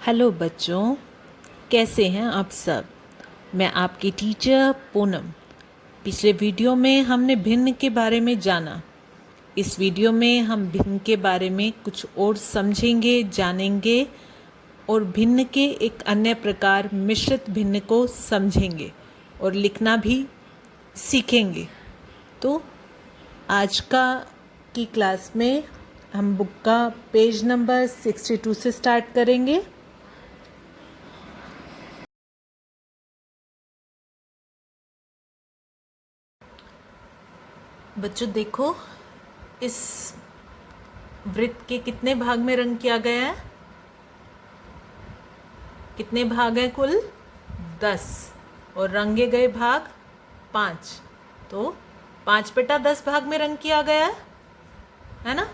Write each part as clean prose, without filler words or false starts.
Hello बच्चों, कैसे हैं आप सब। मैं आपकी टीचर पूनम। पिछले वीडियो में हमने भिन्न के बारे में जाना। इस वीडियो में हम भिन्न के बारे में कुछ और समझेंगे, जानेंगे और भिन्न के एक अन्य प्रकार मिश्रित भिन्न को समझेंगे और लिखना भी सीखेंगे। तो आज की क्लास में हम बुक का पेज नंबर 62 से स्टार्ट करेंगे। बच्चों देखो, इस वृत्त के कितने भाग में रंग किया गया है। कितने भाग हैं कुल? 10 और रंगे गए भाग 5। तो 5/10 भाग में रंग किया गया है ना।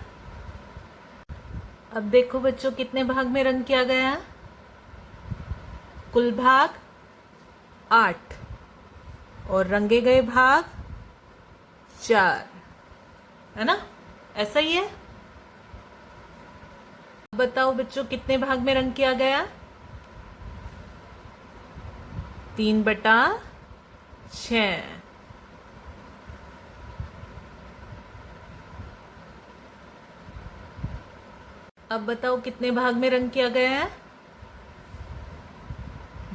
अब देखो बच्चों, कितने भाग में रंग किया गया है। कुल भाग 8 और रंगे गए भाग 4, है ना। ऐसा ही है। बताओ बच्चों, कितने भाग में रंग किया गया? 3/6। अब बताओ कितने भाग में रंग किया गया है?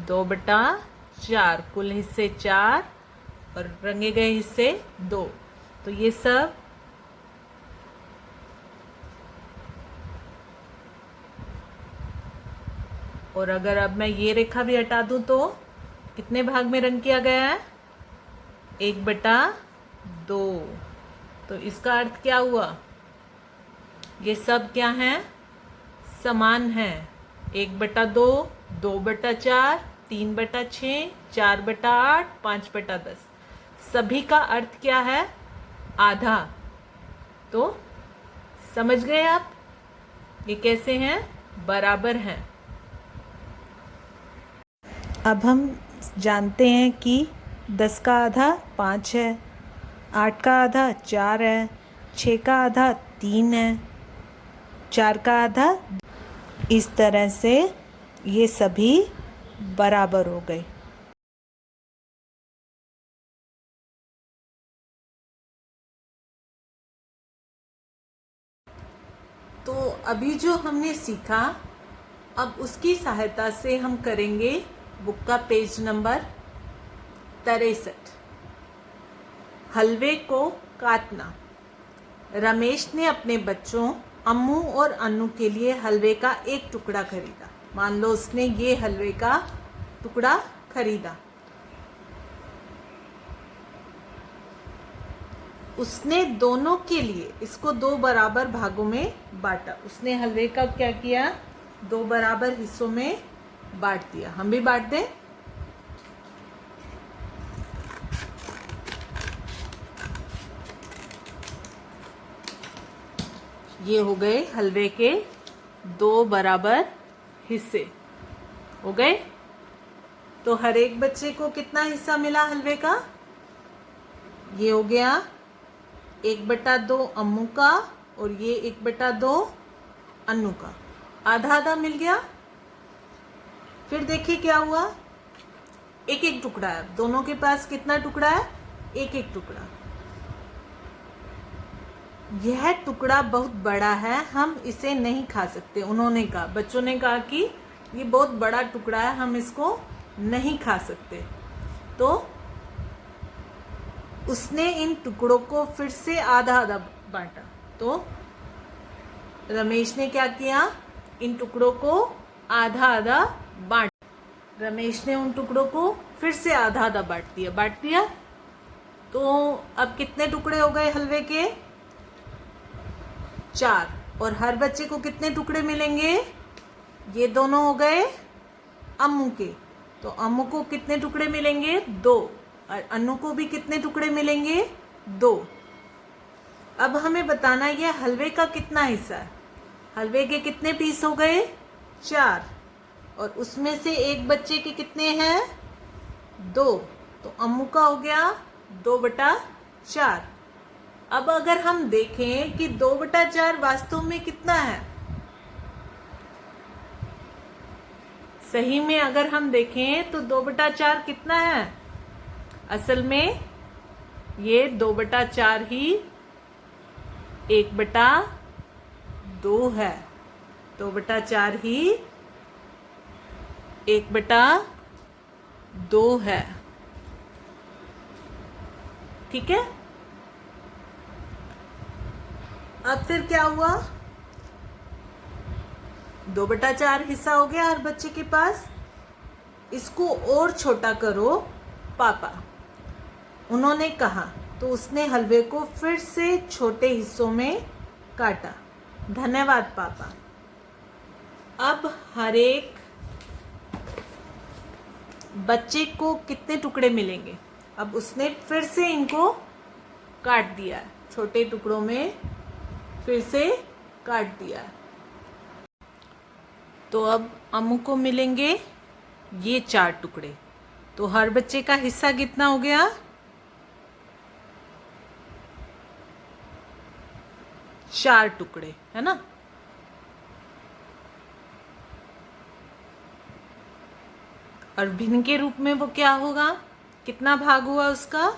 2/4। कुल हिस्से 4 और रंगे गए हिस्से 2। तो ये सब और अगर अब मैं ये रेखा भी हटा दूं तो कितने भाग में रंग किया गया है? 1/2। तो इसका अर्थ क्या हुआ? ये सब क्या है? समान है। 1/2, 2/4, 3/6, 4/8, 5/10। सभी का अर्थ क्या है? आधा। तो समझ गए आप ये कैसे हैं? बराबर हैं। अब हम जानते हैं कि 10 का आधा 5 है, 8 का आधा 4 है, 6 का आधा 3 है, 4 का आधा। इस तरह से ये सभी बराबर हो गए। तो अभी जो हमने सीखा, अब उसकी सहायता से हम करेंगे बुक का पेज नंबर 63। हलवे को काटना। रमेश ने अपने बच्चों अम्मू और अन्नू के लिए हलवे का एक टुकड़ा खरीदा। मान लो उसने ये हलवे का टुकड़ा खरीदा। उसने दोनों के लिए इसको 2 बराबर भागों में बांटा। उसने हलवे का क्या किया? 2 बराबर हिस्सों में बांट दिया। हम भी बांट दें। ये हो गए हलवे के 2 बराबर हिस्से हो गए। तो हर एक बच्चे को कितना हिस्सा मिला हलवे का? ये हो गया 1/2 अम्मू का और ये 1/2 अन्नू का। आधा आधा मिल गया। फिर देखिए क्या हुआ। एक एक टुकड़ा है। दोनों के पास कितना टुकड़ा है? एक एक टुकड़ा। यह टुकड़ा बहुत बड़ा है, हम इसे नहीं खा सकते। उन्होंने कहा, बच्चों ने कहा कि ये बहुत बड़ा टुकड़ा है, हम इसको नहीं खा सकते। तो उसने इन टुकड़ों को फिर से आधा आधा बांटा। तो रमेश ने क्या किया? इन टुकड़ों को आधा आधा बांट। रमेश ने उन टुकड़ों को फिर से आधा आधा बांट दिया। तो अब कितने टुकड़े हो गए हलवे के? 4। और हर बच्चे को कितने टुकड़े मिलेंगे? ये दोनों हो गए अम्मू के। तो अम्मू को कितने टुकड़े मिलेंगे? 2। और अन्नू को भी कितने टुकड़े मिलेंगे? 2। अब हमें बताना ये हलवे का कितना हिस्सा है। हलवे के कितने पीस हो गए? 4। और उसमें से एक बच्चे के कितने हैं? 2। तो अम्मू का हो गया 2/4। अब अगर हम देखें कि 2/4 वास्तव में कितना है, सही में अगर हम देखें तो 2/4 कितना है? असल में ये 2/4 ही 1/2 है। 2/4 ही 1/2 है। ठीक है। अब फिर क्या हुआ? 2/4 हिस्सा हो गया हर बच्चे के पास। इसको और छोटा करो पापा, उन्होंने कहा। तो उसने हलवे को फिर से छोटे हिस्सों में काटा। धन्यवाद पापा। अब हर एक बच्चे को कितने टुकड़े मिलेंगे? अब उसने फिर से इनको काट दिया, छोटे टुकड़ों में फिर से काट दिया। तो अब अम्मू को मिलेंगे ये 4 टुकड़े। तो हर बच्चे का हिस्सा कितना हो गया? 4 टुकड़े, है ना। और भिन्न के रूप में वो क्या होगा? कितना भाग हुआ उसका?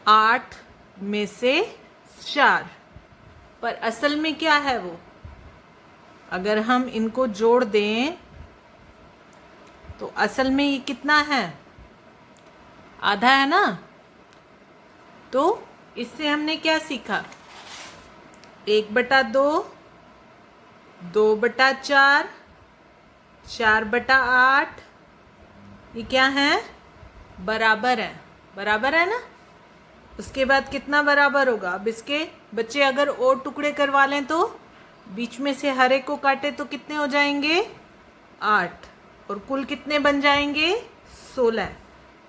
8 में से 4। पर असल में क्या है वो? अगर हम इनको जोड़ दें तो असल में ये कितना है? आधा है ना। तो इससे हमने क्या सीखा? 1/2, 2/4, 4/8 ये क्या है? बराबर है। बराबर है ना। उसके बाद कितना बराबर होगा? अब इसके बच्चे अगर और टुकड़े करवा लें तो बीच में से हर एक को काटे तो कितने हो जाएंगे? 8। और कुल कितने बन जाएंगे? 16।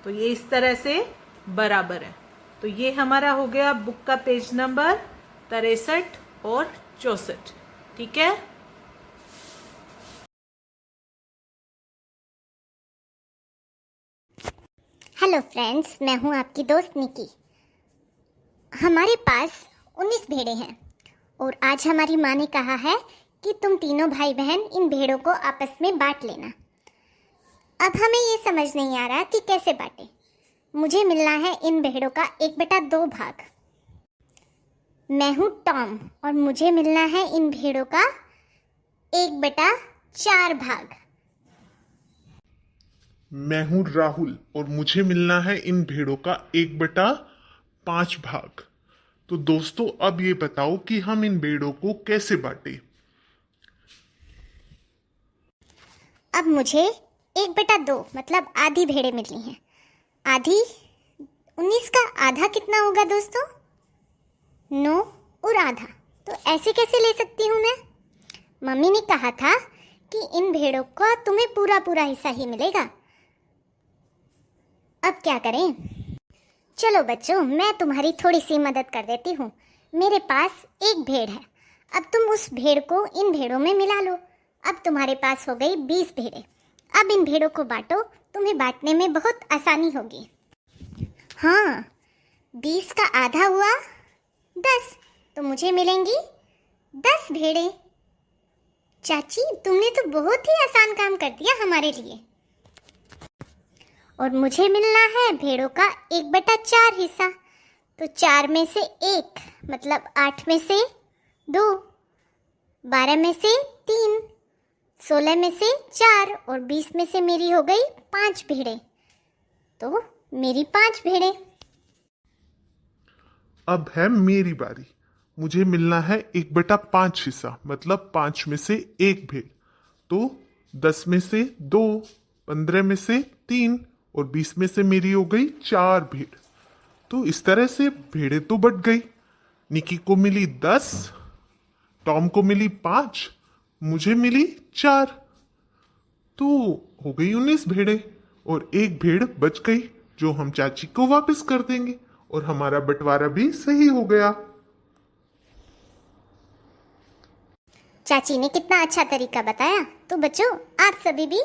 तो ये इस तरह से बराबर है। तो ये हमारा हो गया बुक का पेज नंबर 63 और 64। ठीक है। हेलो फ्रेंड्स, मैं हूं आपकी दोस्त निकी। हमारे पास 19 भेड़ें हैं और आज हमारी माँ ने कहा है कि तुम तीनों भाई बहन इन भेड़ों को आपस में बांट लेना। अब हमें ये समझ नहीं आ रहा कि कैसे बांटे। मुझे मिलना है इन भेड़ों का 1/2 भाग। मैं हूँ टॉम और मुझे मिलना है इन भेड़ों का 1/4 भाग। मैं हूं राहुल और मुझे मिलना है इन भेड़ों का 1/5 भाग। तो दोस्तों अब ये बताओ कि हम इन भेड़ों को कैसे बांटे। अब मुझे 1/2 मतलब आधी भेड़ें मिलनी है। आधी 19 का आधा कितना होगा दोस्तों? 9 और आधा। तो ऐसे कैसे ले सकती हूँ मैं? मम्मी ने कहा था कि इन भेड़ों का तुम्हें पूरा पूरा हिस्सा ही मिलेगा। अब क्या करें? चलो बच्चों, मैं तुम्हारी थोड़ी सी मदद कर देती हूँ। मेरे पास एक भेड़ है। अब तुम उस भेड़ को इन भेड़ों में मिला लो। अब तुम्हारे पास हो गई 20 भेड़ें। अब इन भेड़ों को बांटो, तुम्हें बांटने में बहुत आसानी होगी। हाँ, 20 का आधा हुआ 10, तो मुझे मिलेंगी 10 भेड़ें। चाची, तुमने तो बहुत ही आसान काम कर दिया हमारे लिए। और मुझे मिलना है भेड़ों का 1/4 हिस्सा। तो 4 में से 1 मतलब 8 में से 2, 12 में से 3, 16 में से 4 और 20 में से मेरी हो गई 5 भेड़ें। तो मेरी 5 भेड़ें। अब है मेरी बारी। मुझे मिलना है 1/5 हिस्सा मतलब 5 में से 1 भेड़। तो 10 में से 2, 15 में से 3 और 20 में से मेरी हो गई 4 भेड़। तो इस तरह से भेड़ें तो बट गई। निकी को मिली 10, टॉम को मिली 5, मुझे मिली 4। तो हो गई 19 भेड़ें और एक भेड़ बच गई जो हम चाची को वापस कर देंगे और हमारा बंटवारा भी सही हो गया। चाची ने कितना अच्छा तरीका बताया। तो बच्चों, आप सभी भी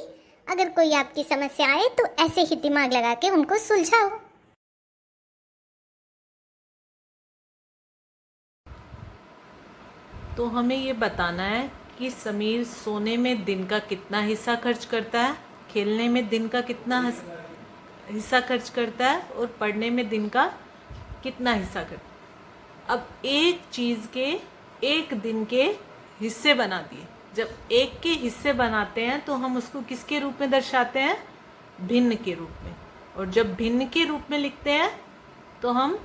अगर कोई आपकी समस्या आए तो ऐसे ही दिमाग लगा के उनको सुलझाओ। तो हमें ये बताना है कि समीर सोने में दिन का कितना हिस्सा खर्च करता है, खेलने में दिन का कितना हिस्सा खर्च करता है और पढ़ने में दिन का कितना हिस्सा करता है। अब एक चीज़ के एक दिन के हिस्से बना दिए। जब एक के हिस्से बनाते हैं तो हम उसको किसके रूप में दर्शाते हैं? भिन्न के रूप में। और जब भिन्न के रूप में लिखते हैं तो हम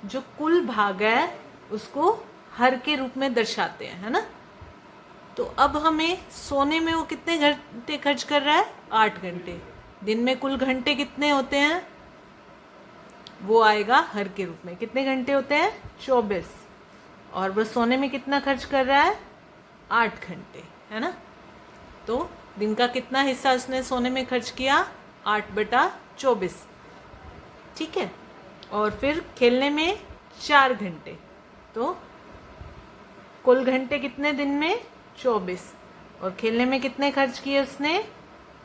जो कुल भाग है उसको हर के रूप में दर्शाते हैं, है ना। तो अब हमें सोने में वो कितने घंटे खर्च कर रहा है? 8 घंटे। दिन में कुल घंटे कितने होते हैं? वो आएगा हर के रूप में। कितने घंटे होते हैं? 24। और वो सोने में कितना खर्च कर रहा है? 8 घंटे, है ना। तो दिन का कितना हिस्सा उसने सोने में खर्च किया? 8/24, ठीक है। और फिर खेलने में 4 घंटे। तो कुल घंटे कितने दिन में? 24। और खेलने में कितने खर्च किए उसने?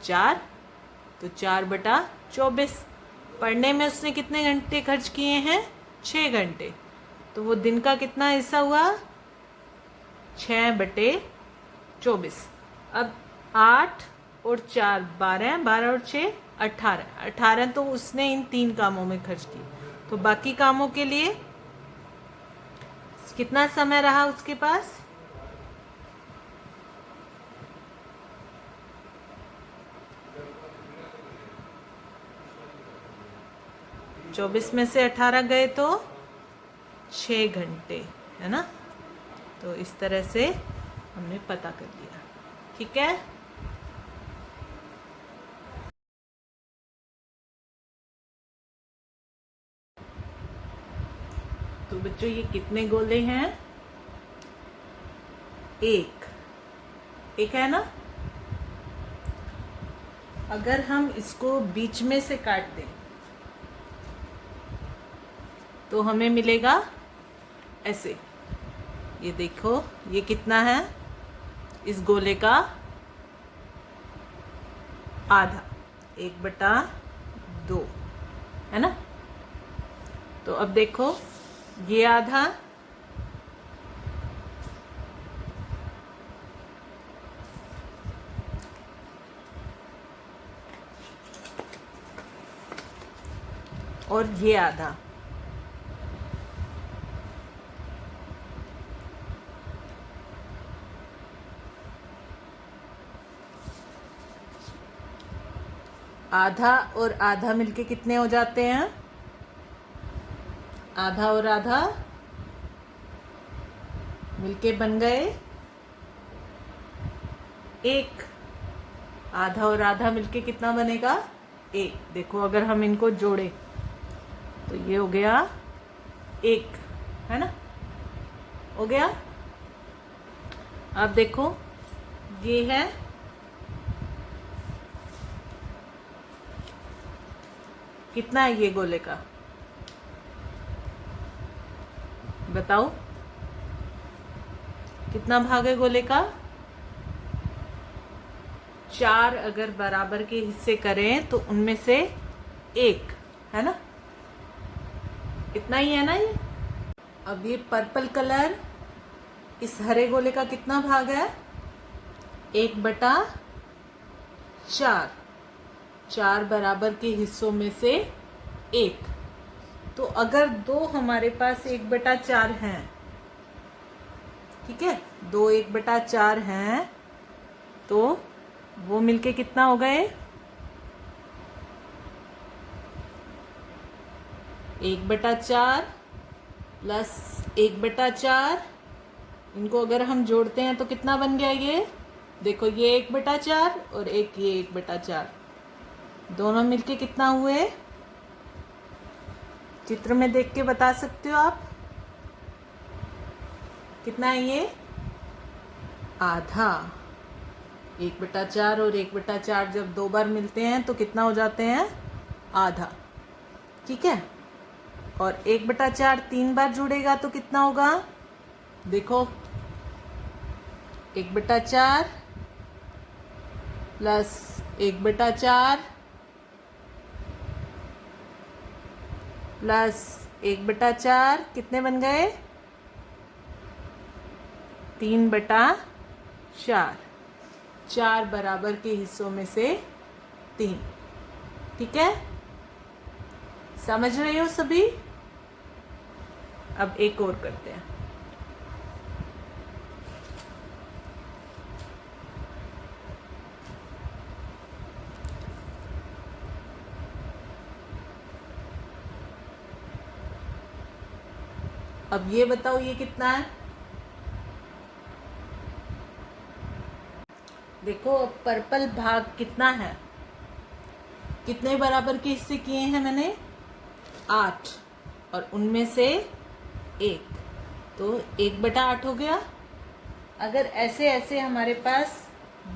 4। तो 4/24। पढ़ने में उसने कितने घंटे खर्च किए हैं? 6 घंटे। तो वो दिन का कितना हिस्सा हुआ? 6/24। अब 8 और 4 12, 12 और 6 18। 18 तो उसने इन 3 कामों में खर्च की। तो बाकी कामों के लिए कितना समय रहा उसके पास? चौबीस में से 18 गए तो 6 घंटे, है ना। तो इस तरह से हमने पता कर लिया, ठीक है। तो बच्चों ये कितने गोले हैं? एक है ना। अगर हम इसको बीच में से काट दें तो हमें मिलेगा ऐसे। ये देखो ये कितना है? इस गोले का आधा, 1/2, है ना। तो अब देखो ये आधा, और ये आधा। आधा और आधा मिलके कितने हो जाते हैं? आधा और आधा मिलके बन गए 1। आधा और आधा मिलके कितना बनेगा? 1। देखो अगर हम इनको जोड़े तो ये हो गया 1, है ना। हो गया। अब देखो ये है कितना है ये गोले का? बताओ कितना भाग है गोले का? 4 अगर बराबर के हिस्से करें तो उनमें से 1, है ना। इतना ही है ना ये। अब ये पर्पल कलर इस हरे गोले का कितना भाग है? 1/4। 4 बराबर के हिस्सों में से 1। तो अगर 2 हमारे पास 1/4 हैं, ठीक है, 2 1/4 हैं, तो वो मिलके कितना हो गए? 1/4 प्लस 1/4। इनको अगर हम जोड़ते हैं तो कितना बन गया ये? देखो ये 1/4 और एक ये 1/4, दोनों मिलके कितना हुए? चित्र में देख के बता सकते हो आप कितना है ये? आधा। 1/4 और 1/4 जब 2 बार मिलते हैं तो कितना हो जाते हैं? आधा, ठीक है। और 1/4 3 बार जुड़ेगा तो कितना होगा? देखो 1/4 प्लस 1/4 प्लस 1/4 कितने बन गए? 3/4। 4, 4 बराबर के हिस्सों में से 3। ठीक है, समझ रहे हो सभी? अब एक और करते हैं। अब ये बताओ ये कितना है? देखो पर्पल भाग कितना है, कितने बराबर के हिस्से किए हैं मैंने? 8, और उनमें से 1, तो 1/8 हो गया। अगर ऐसे ऐसे हमारे पास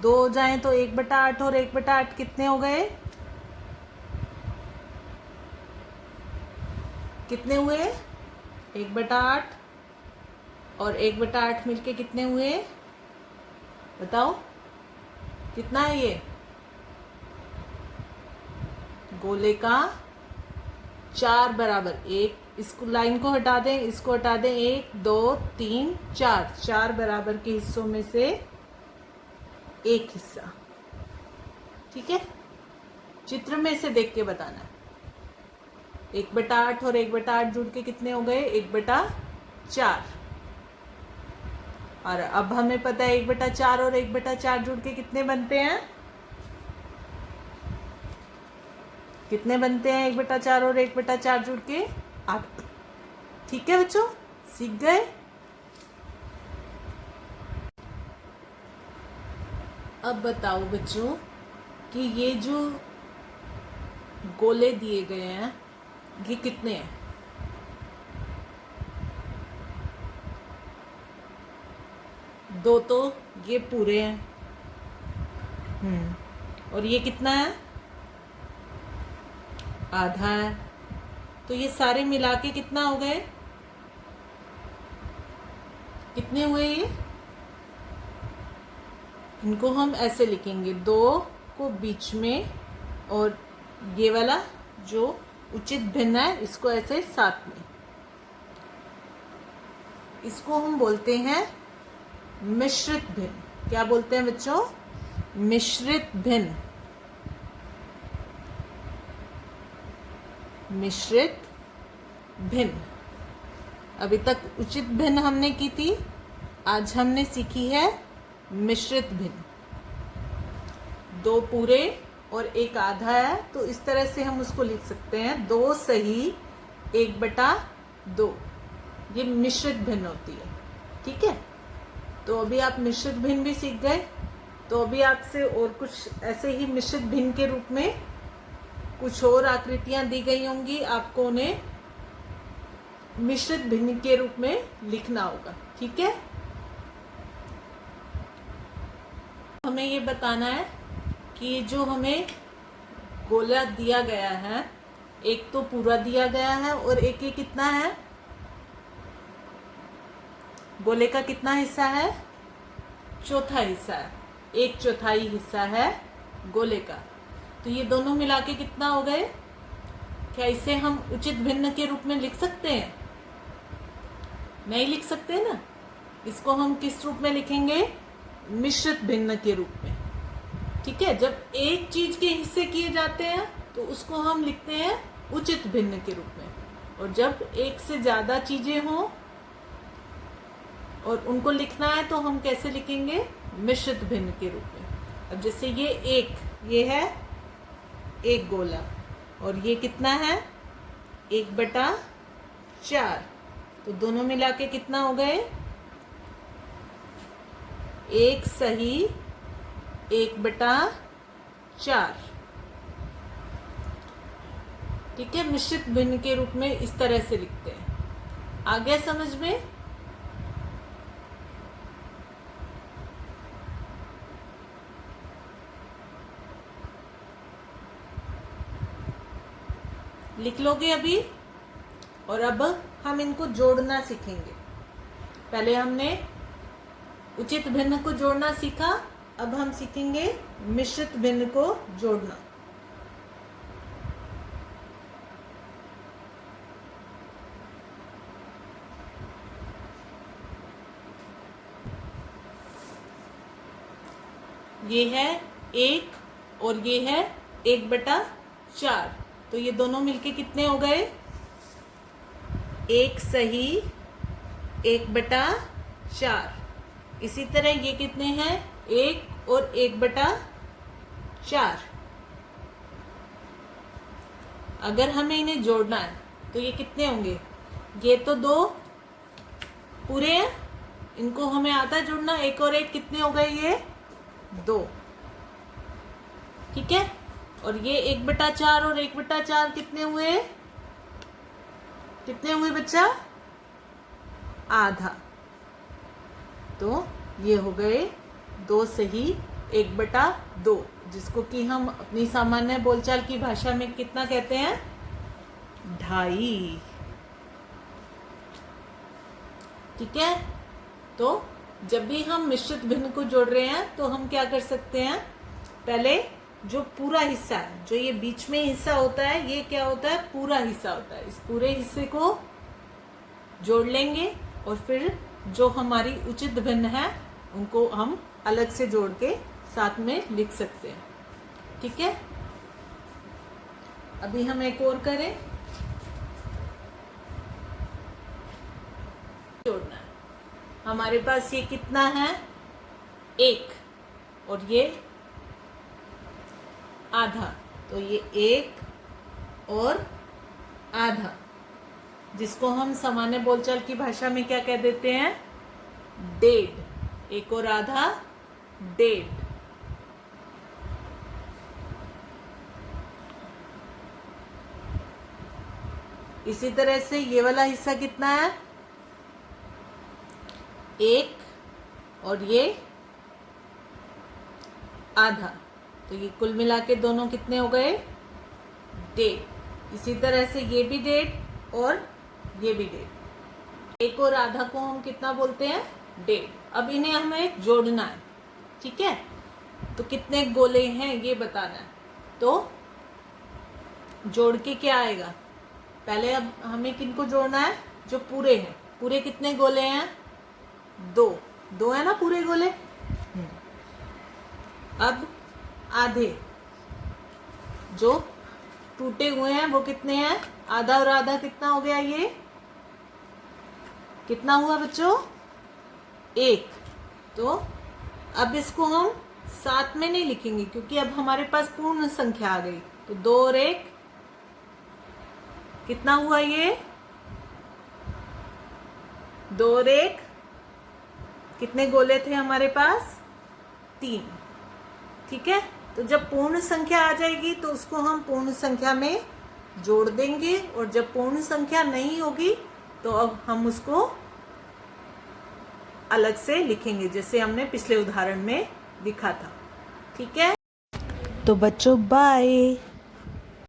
2 हो जाएं तो 1/8 और 1/8 कितने हो गए? कितने हुए? 1/8 और 1/8 मिलके कितने हुए? बताओ कितना है ये? गोले का 4 बराबर। एक इसको लाइन को हटा दें, इसको हटा दें। 1 2 3 4, 4 बराबर के हिस्सों में से एक हिस्सा। ठीक है, चित्र में से देख के बताना है। 1/8 और 1/8 जुड़ के कितने हो गए? 1/4। और अब हमें पता है 1/4 और 1/4 जुड़ के कितने बनते हैं? कितने बनते हैं 1/4 और 1/4 जुड़ के? 8। ठीक है बच्चों, सीख गए? अब बताओ बच्चों कि ये जो गोले दिए गए हैं ये कितने हैं? दो तो ये पूरे हैं। और ये कितना है? आधा है। तो ये सारे मिला के कितना हो गए? कितने हुए ये? इनको हम ऐसे लिखेंगे, 2 को बीच में और ये वाला जो उचित भिन्न है इसको ऐसे साथ में। इसको हम बोलते हैं मिश्रित भिन्न। क्या बोलते हैं बच्चों? मिश्रित भिन्न। मिश्रित भिन्न। अभी तक उचित भिन्न हमने की थी, आज हमने सीखी है मिश्रित भिन्न। 2 पूरे और 1 आधा है, तो इस तरह से हम उसको लिख सकते हैं 2 सही 1/2। ये मिश्रित भिन्न होती है। ठीक है, तो अभी आप मिश्रित भिन्न भी सीख गए। तो अभी आपसे और कुछ ऐसे ही मिश्रित भिन्न के रूप में कुछ और आकृतियां दी गई होंगी, आपको उन्हें मिश्रित भिन्न के रूप में लिखना होगा। ठीक है, हमें ये बताना है कि जो हमें गोला दिया गया है, एक तो पूरा दिया गया है और एक ये कितना है? गोले का कितना हिस्सा है? चौथा हिस्सा है। 1/4 हिस्सा है गोले का। तो ये दोनों मिला के कितना हो गए? क्या इसे हम उचित भिन्न के रूप में लिख सकते हैं? नहीं लिख सकते ना। इसको हम किस रूप में लिखेंगे? मिश्रित भिन्न के रूप में। ठीक है, जब एक चीज के हिस्से किए जाते हैं तो उसको हम लिखते हैं उचित भिन्न के रूप में, और जब एक से ज्यादा चीजें हों और उनको लिखना है तो हम कैसे लिखेंगे? मिश्रित भिन्न के रूप में। अब जैसे ये है एक गोला, और ये कितना है? 1/4। तो दोनों मिला के कितना हो गए? 1 सही 1/4। ठीक है, मिश्रित भिन्न के रूप में इस तरह से लिखते हैं। आ गया समझ में? लिख लोगे अभी? और अब हम इनको जोड़ना सीखेंगे। पहले हमने उचित भिन्न को जोड़ना सीखा, अब हम सीखेंगे मिश्रित भिन्न को जोड़ना। ये है 1 और ये है 1/4। तो ये दोनों मिलके कितने हो गए? 1 सही 1/4। इसी तरह ये कितने हैं? 1 और 1/4। अगर हमें इन्हें जोड़ना है तो ये कितने होंगे? ये तो 2 पूरे हैं, इनको हमें आता है जोड़ना। 1 और 1 कितने हो गए? ये 2। ठीक है। और ये 1/4 और 1/4 कितने हुए? कितने हुए बच्चा? आधा। तो ये हो गए 2 सही 1/2, जिसको कि हम अपनी सामान्य बोलचाल की भाषा में कितना कहते हैं? 2.5। ठीक है। तो जब भी हम मिश्रित भिन्न को जोड़ रहे हैं तो हम क्या कर सकते हैं? पहले जो पूरा हिस्सा है, जो ये बीच में हिस्सा होता है, ये क्या होता है? पूरा हिस्सा होता है। इस पूरे हिस्से को जोड़ लेंगे और फिर जो हमारी उचित भिन्न है उनको हम अलग से जोड़ के साथ में लिख सकते हैं। ठीक है। अभी हम एक और करें। जोड़ना है। हमारे पास ये कितना है? 1 और ये आधा। तो ये 1 और आधा, जिसको हम सामान्य बोलचाल की भाषा में क्या कह देते हैं? 1.5। 1 और आधा 1.5। इसी तरह से ये वाला हिस्सा कितना है? 1 और ये आधा। तो ये कुल मिला के दोनों कितने हो गए? 1.5। इसी तरह से ये भी 1.5 और ये भी 1.5। 1 और आधा को हम कितना बोलते हैं? 1.5। अब इन्हें हमें जोड़ना है। ठीक है। तो कितने गोले हैं ये बताना है। तो जोड़ के क्या आएगा? पहले अब हमें किनको जोड़ना है? जो पूरे हैं। पूरे कितने गोले हैं? 2 है ना पूरे गोले। अब आधे जो टूटे हुए हैं वो कितने हैं? आधा और आधा कितना हो गया? ये कितना हुआ बच्चों? 1। तो अब इसको हम साथ में नहीं लिखेंगे क्योंकि अब हमारे पास पूर्ण संख्या आ गई। तो 2 और 1 कितना हुआ? ये 2 और 1 कितने गोले थे हमारे पास? 3। ठीक है। तो जब पूर्ण संख्या आ जाएगी तो उसको हम पूर्ण संख्या में जोड़ देंगे, और जब पूर्ण संख्या नहीं होगी तो अब हम उसको अलग से लिखेंगे, जैसे हमने पिछले उदाहरण में लिखा था। ठीक है। तो बच्चों बाय।